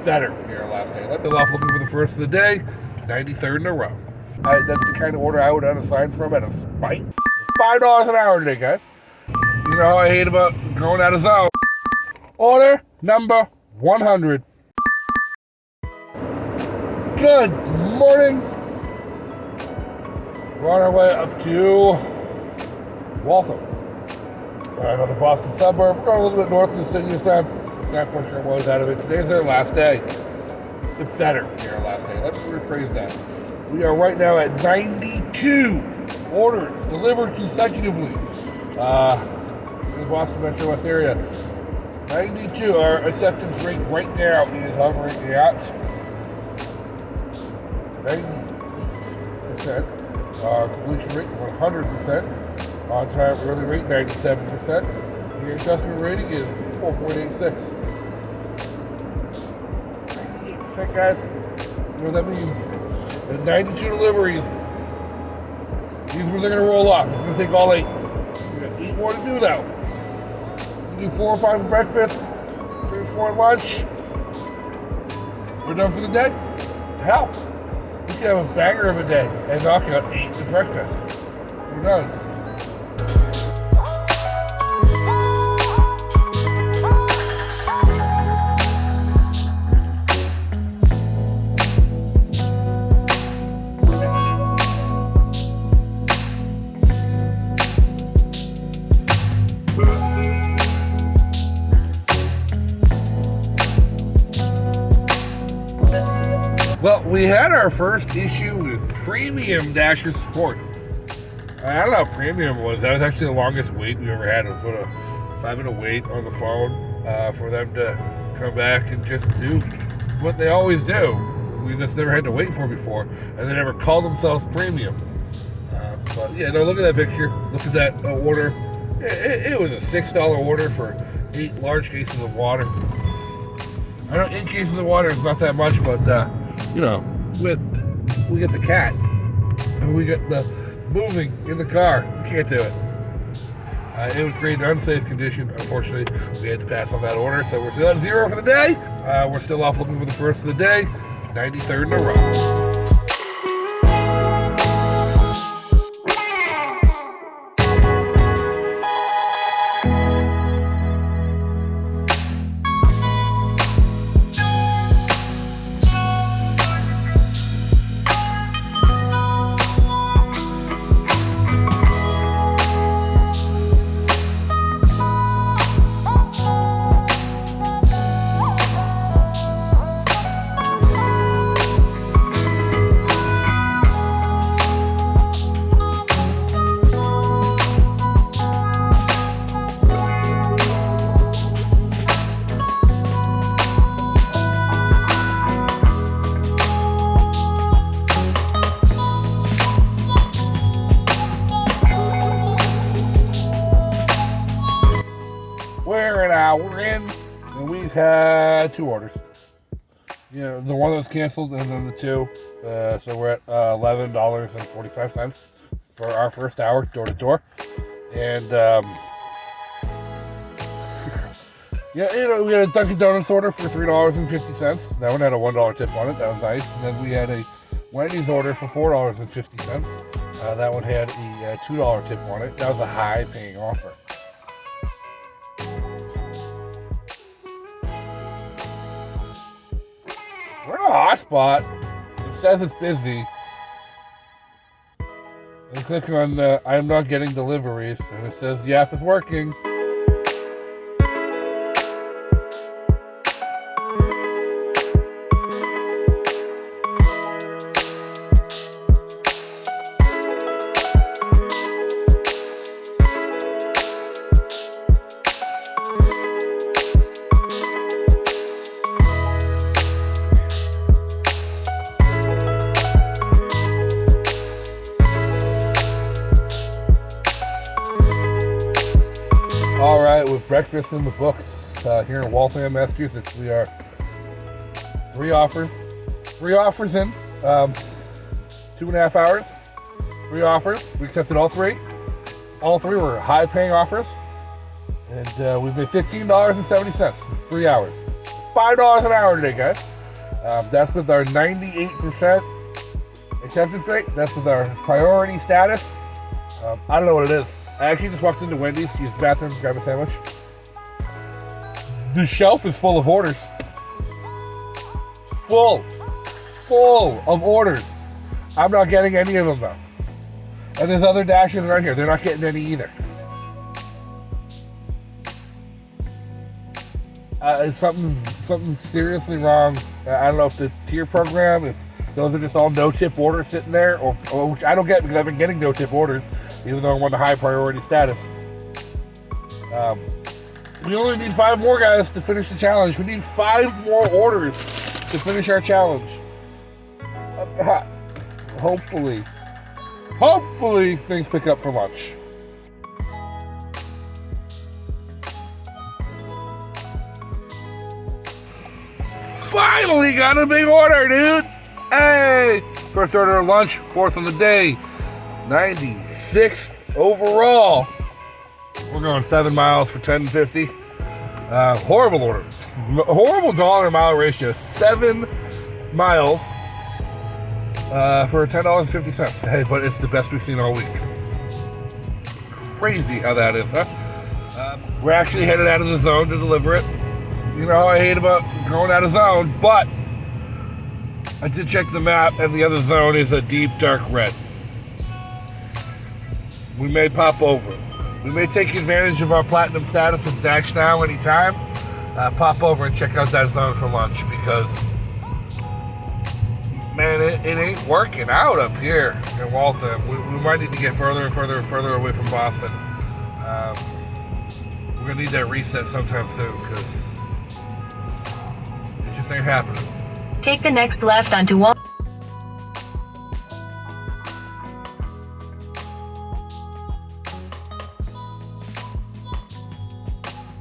better here last day. Let me off looking for the first of the day, 93rd in a row. That's the kind of order I would unassign from at a spite. $5 an hour today, guys. You know how I hate about going out of zone. Order number 100. Good morning. We're on our way up to Waltham. Another Boston suburb. We're going a little bit north of the city this time. Not quite sure what was out of it. Today's our last day. It's better here last day. Let's rephrase that. We are right now at 92 orders delivered consecutively in the Boston Metro West area. 92. Our acceptance rate right now is hovering at 98%. Our completion rate 100%. On time early rate 97%. Your customer rating is 4.86. 98%, guys. You know what that means? At 92 deliveries, these ones are going to roll off. It's going to take all 8. We got 8 more to do now. We do 4 or 5 at breakfast, 3 or 4 at lunch. We're done for the day. Hell, we could have a banger of a day and knock out 8 at breakfast. Who knows? Well, we had our first issue with premium Dasher support. I don't know how premium was. That was actually the longest wait we ever had. It was about a 5-minute wait on the phone for them to come back and just do what they always do. We just never had to wait for before, and they never called themselves premium. But yeah, no, look at that picture. Look at that order. It was a $6 order for 8 large cases of water. I know 8 cases of water is not that much, but you know, we get the cat and we get the moving in the car. We can't do it. It would create an unsafe condition. Unfortunately, we had to pass on that order, so we're still at 0 for the day. We're still off looking for the first of the day, 93rd in a row. We're an hour in, and we've had 2 orders. You know, the one that was canceled, and then the 2. So we're at $11.45 for our first hour, door to door. And yeah, you know, we had a Dunkin' Donuts order for $3.50. That one had a $1 tip on it. That was nice. And then we had a Wendy's order for $4.50. That one had a $2 tip on it. That was a high-paying offer. We're in a hotspot. It says it's busy. And click on I'm not getting deliveries, and it says the app is working. All right, with breakfast in the books here in Waltham, Massachusetts, we are 3 offers in, 2.5 hours, 3 offers. We accepted all 3. All 3 were high-paying offers, and we've made $15.70, 3 hours. $5 an hour today, guys. That's with our 98% acceptance rate. That's with our priority status. I don't know what it is. I actually just walked into Wendy's to use the bathroom, grab a sandwich. The shelf is full of orders. Full of orders. I'm not getting any of them though. And there's other Dashers right here. They're not getting any either. Is something seriously wrong? I don't know if the tier program, if those are just all no-tip orders sitting there, or which I don't get because I've been getting no-tip orders, even though I'm on the high priority status. We only need 5 more guys to finish the challenge. We need 5 more orders to finish our challenge. Hopefully things pick up for lunch. Finally got a big order, dude. Hey, first order of lunch, 4th on the day, 96th overall. We're going 7 miles for $10.50. Horrible order. Horrible dollar-mile ratio. 7 miles for $10.50. Hey, but it's the best we've seen all week. Crazy how that is, huh? We're actually headed out of the zone to deliver it. You know how I hate about going out of zone, but I did check the map, and the other zone is a deep, dark red. We may pop over. We may take advantage of our platinum status with Dash Now anytime. Pop over and check out that zone for lunch because, man, it ain't working out up here in Waltham. We might need to get further and further away from Boston. We're going to need that reset sometime soon because it just ain't happening. Take the next left onto Wall.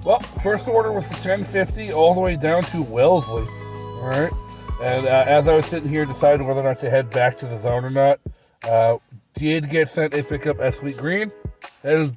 Well, first order was for $10.50 all the way down to Wellesley. All right. And as I was sitting here deciding whether or not to head back to the zone or not, did get sent a pickup at Sweet Green. And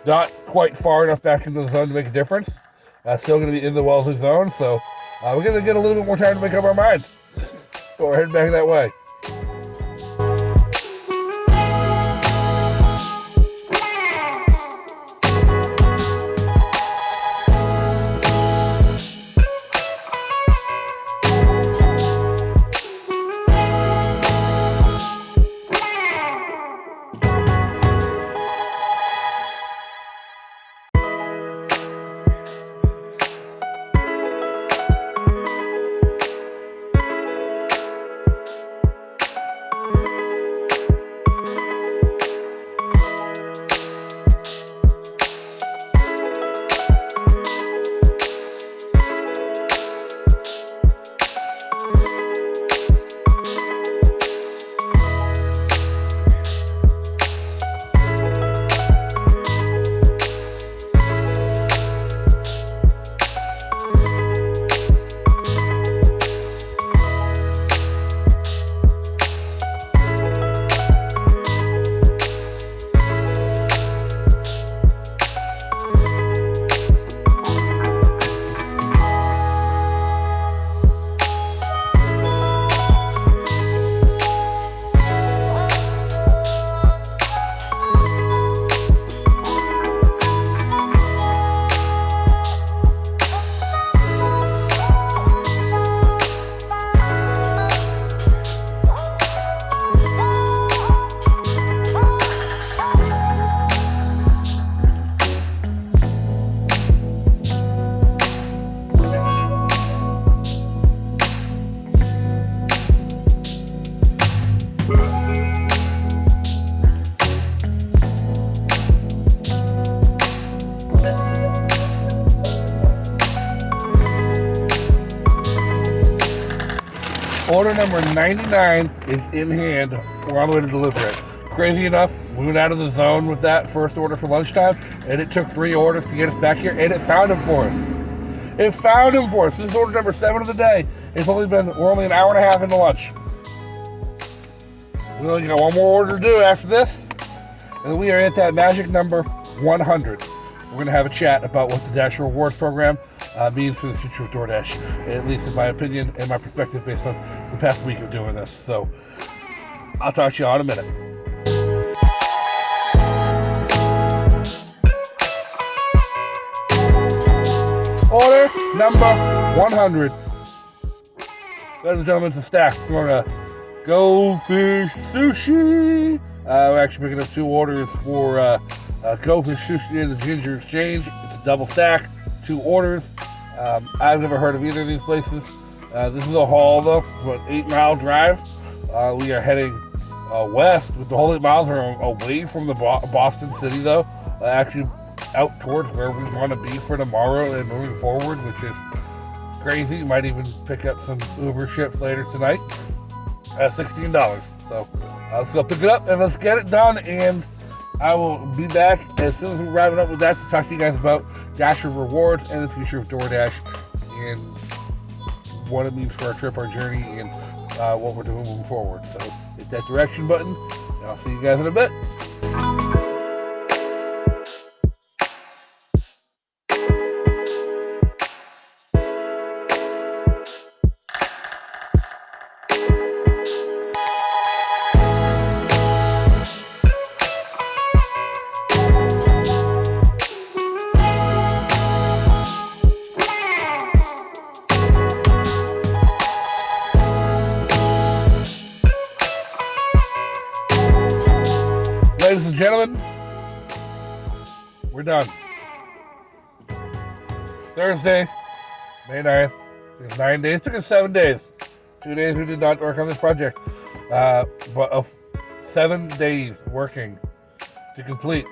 not quite far enough back into the zone to make a difference. Still going to be in the Wellesley zone, so we're going to get a little bit more time to make up our mind. So we're heading back that way. Order number 99 is in hand. We're on the way to deliver it. Crazy enough, we went out of the zone with that first order for lunchtime, and it took 3 orders to get us back here, and it found him for us. It found him for us. This is order number 7 of the day. We're only an hour and a half into lunch. We only got one more order to do after this, and we are at that magic number 100. We're going to have a chat about what the Dash Rewards program means for the future of DoorDash, at least in my opinion and my perspective based on the past week of doing this. So I'll talk to you all in a minute. Order number 100. Ladies and gentlemen, it's a stack. We're going to Goldfish Sushi. We're actually picking up 2 orders for Goldfish Sushi and the Ginger Exchange. It's a double stack, 2 orders. I've never heard of either of these places. This is a haul though, an 8-mile drive. We are heading west, with the whole 8 miles are away from the Boston City though. Actually out towards where we want to be for tomorrow and moving forward, which is crazy. Might even pick up some Uber shifts later tonight at $16. So let's go pick it up and let's get it done, and I will be back as soon as we wrap it up with that to talk to you guys about Dasher rewards and the future of DoorDash and what it means for our trip, our journey, and what we're doing moving forward. So hit that direction button and I'll see you guys in a bit. Ladies and gentlemen, we're done. Thursday, May 9th. It was 9 days. Took us 7 days. 2 days we did not work on this project. But of 7 days working to complete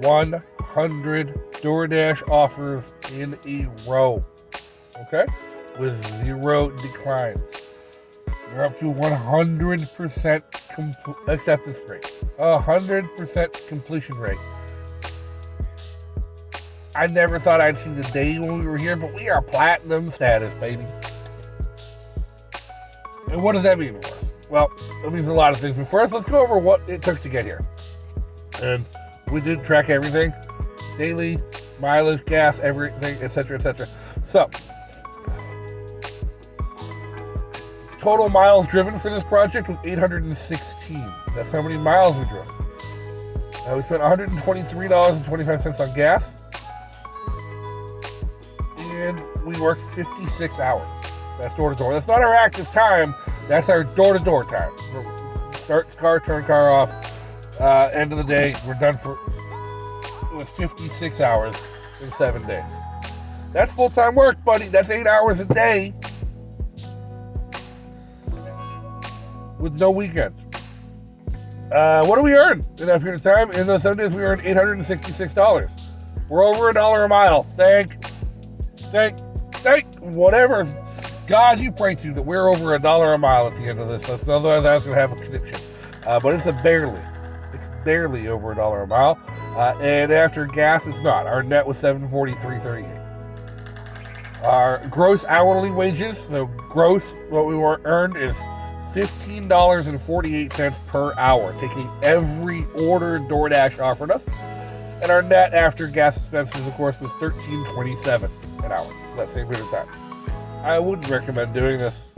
100 DoorDash offers in a row. Okay? With 0 declines. We're up to 100% acceptance rate. 100% completion rate. I never thought I'd see the day when we were here, but we are platinum status, baby. And what does that mean for us? Well, it means a lot of things. But first, let's go over what it took to get here. And we did track everything. Daily, mileage, gas, everything, etc., etc. So, total miles driven for this project was 816. That's how many miles we drove. We spent $123.25 on gas. And we worked 56 hours. That's door to door. That's not our active time. That's our door to door time. Start the car, turn car off. End of the day, we're done with 56 hours in 7 days. That's full-time work, buddy. That's 8 hours a day with no weekend. What do we earn in that period of time? In those 7 days, we earned $866. We're over $1 a mile. Thank, whatever God you pray to that we're over $1 a mile at the end of this. Otherwise, I was going to have a conniption. But it's barely over $1 a mile. And after gas, it's not. Our net was $743.38. Our gross hourly wages, so gross, what we earned is $15.48 per hour, taking every order DoorDash offered us. And our net after gas expenses, of course, was $13.27 an hour for that same period of time. I wouldn't recommend doing this.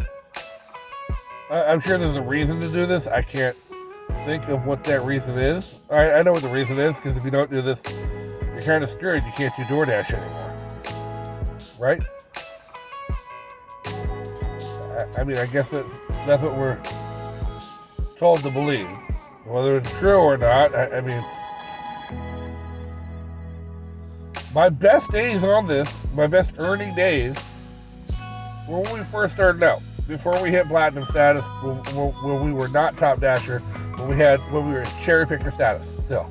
I'm sure there's a reason to do this. I can't think of what that reason is. I know what the reason is, because if you don't do this, you're kind of screwed. You can't do DoorDash anymore. Right? I mean, I guess that's what we're told to believe. Whether it's true or not, I mean, my best days on this, my best earning days, were when we first started out. Before we hit platinum status, when we were not top dasher, when we were cherry picker status still.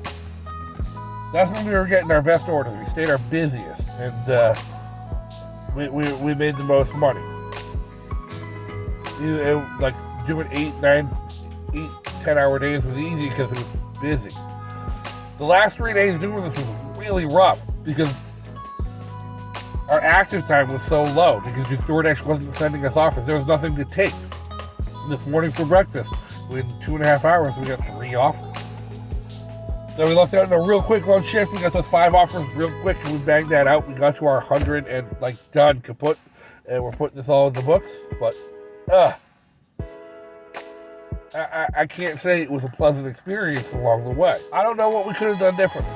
That's when we were getting our best orders. We stayed our busiest, and we made the most money. Like doing 10 hour days was easy because it was busy. The last 3 days doing this was really rough because our active time was so low because DoorDash wasn't sending us offers. There was nothing to take. This morning for breakfast, in 2.5 hours, we got 3 offers. So we looked at a real quick lunch shift. We got those 5 offers real quick, and we banged that out. We got to our 100 and done, kaput. And we're putting this all in the books. But, I can't say it was a pleasant experience along the way. I don't know what we could have done differently.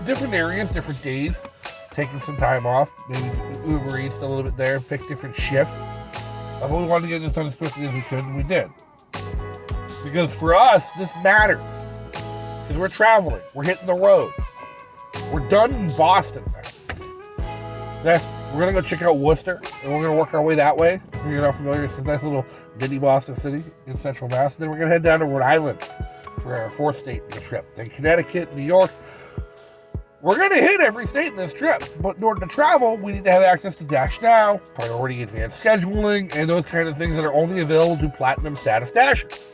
Different areas, different days, taking some time off, maybe Uber Eats a little bit there, pick different shifts. But we wanted to get this done as quickly as we could, and we did. Because for us, this matters. Because we're traveling, we're hitting the road. We're done in Boston now. We're gonna go check out Worcester, and we're gonna work our way that way. If you're not familiar, it's a nice little mini Boston city in central Mass. And then we're gonna head down to Rhode Island for our 4th state in the trip. Then Connecticut, New York. We're gonna hit every state in this trip, but in order to travel, we need to have access to Dash Now, priority advanced scheduling, and those kind of things that are only available to Platinum Status Dashers.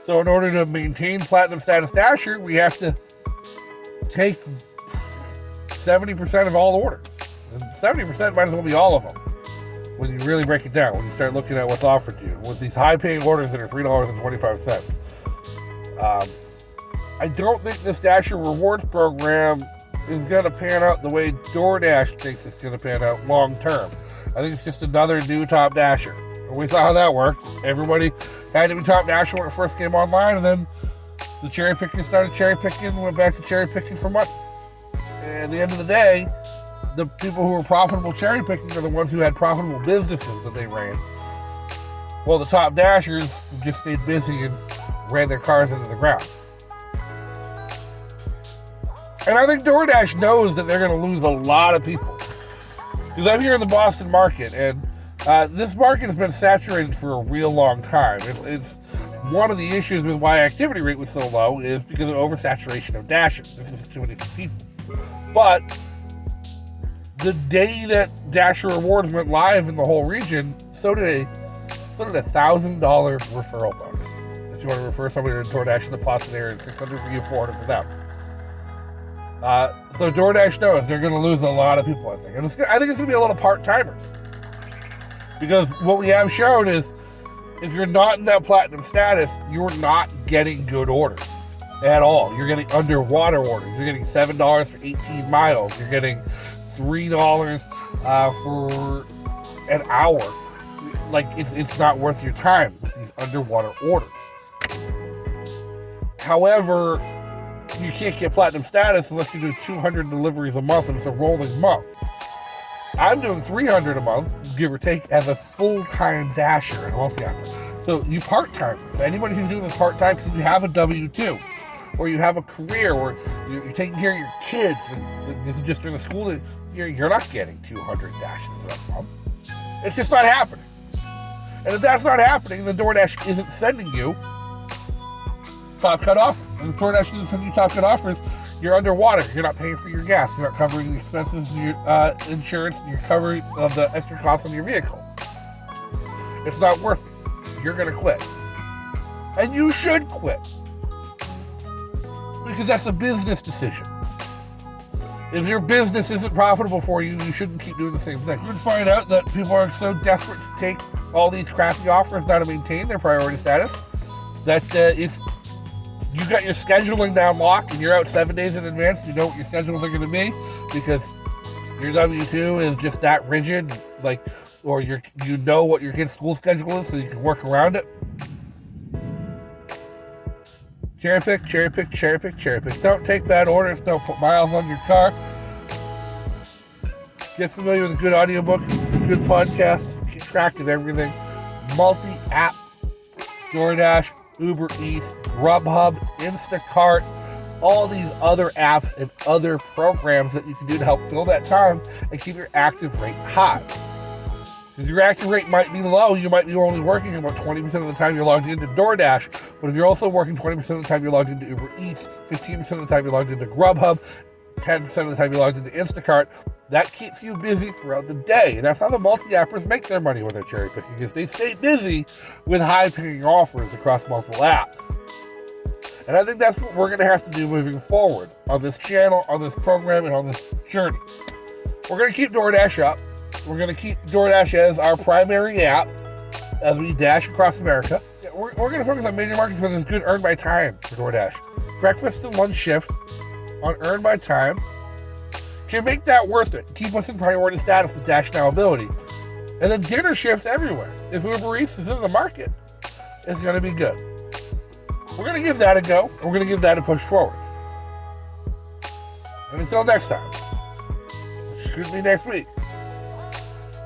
So in order to maintain Platinum Status Dasher, we have to take 70% of all orders. And 70% might as well be all of them when you really break it down, when you start looking at what's offered to you. With these high-paying orders that are $3.25. I don't think this Dasher Rewards program is going to pan out the way DoorDash thinks it's going to pan out long-term. I think it's just another new Top Dasher. And we saw how that worked. Everybody had to be Top Dasher when it first came online, and then the cherry picking started cherry picking, went back to cherry picking for money. And at the end of the day, the people who were profitable cherry picking are the ones who had profitable businesses that they ran. Well, the Top Dashers just stayed busy and ran their cars into the ground. And I think DoorDash knows that they're going to lose a lot of people. Because I'm here in the Boston market, and this market has been saturated for a real long time. It's one of the issues with why activity rate was so low is because of oversaturation of Dashers. There's just too many people. But the day that Dasher Rewards went live in the whole region, so did a $1,000 referral bonus. If you want to refer somebody to DoorDash in the Boston area, it's $600 for you, $400 for them. So DoorDash knows they're going to lose a lot of people, I think. And I think it's going to be a lot of part-timers. Because what we have shown is, if you're not in that platinum status, you're not getting good orders at all. You're getting underwater orders. You're getting $7 for 18 miles. You're getting $3 for an hour. Like, it's not worth your time with these underwater orders. However, you can't get platinum status unless you do 200 deliveries a month, and it's a rolling month. I'm doing 300 a month, give or take, as a full-time Dasher and multi-apper. So you part-timers, anybody who's doing this part-time because you have a W-2, or you have a career, or you're taking care of your kids, and this is just during the school day, you're not getting 200 Dashes a month. It's just not happening. And if that's not happening, then DoorDash isn't sending you top cut offers. And if DoorDash doesn't send you top cut offers, you're underwater. You're not paying for your gas. You're not covering the expenses of your insurance. You're covering the extra costs on your vehicle. It's not worth it. You're going to quit. And you should quit. Because that's a business decision. If your business isn't profitable for you, you shouldn't keep doing the same thing. You would find out that people are so desperate to take all these crappy offers now to maintain their priority status that if you got your scheduling down locked and you're out 7 days in advance, you know what your schedules are going to be because your W-2 is just that rigid, like, or you know what your kid's school schedule is so you can work around it. Cherry pick, cherry pick, cherry pick, cherry pick. Don't take bad orders. Don't put miles on your car. Get familiar with a good audiobook, good podcasts. Keep track of everything. Multi-app, DoorDash, Uber Eats, Grubhub, Instacart, all these other apps and other programs that you can do to help fill that time and keep your active rate high. Because your active rate might be low, you might be only working about 20% of the time you're logged into DoorDash, but if you're also working 20% of the time you're logged into Uber Eats, 15% of the time you're logged into Grubhub, 10% of the time you're logged into Instacart, that keeps you busy throughout the day. And that's how the multi-appers make their money when they're cherry picking, is they stay busy with high-paying offers across multiple apps. And I think that's what we're going to have to do moving forward on this channel, on this program, and on this journey. We're going to keep DoorDash up. We're going to keep DoorDash as our primary app as we dash across America. We're going to focus on major markets where there's good earn by time for DoorDash. breakfast and lunch shifts on Earn My Time can make that worth it. Keep us in priority status with Dash Now ability. And then dinner shifts everywhere. If Uber Eats is in the market, it's going to be good. We're going to give that a go. We're going to give that a push forward. And until next time, which should be next week,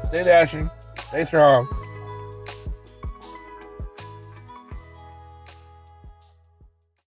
stay dashing, stay strong,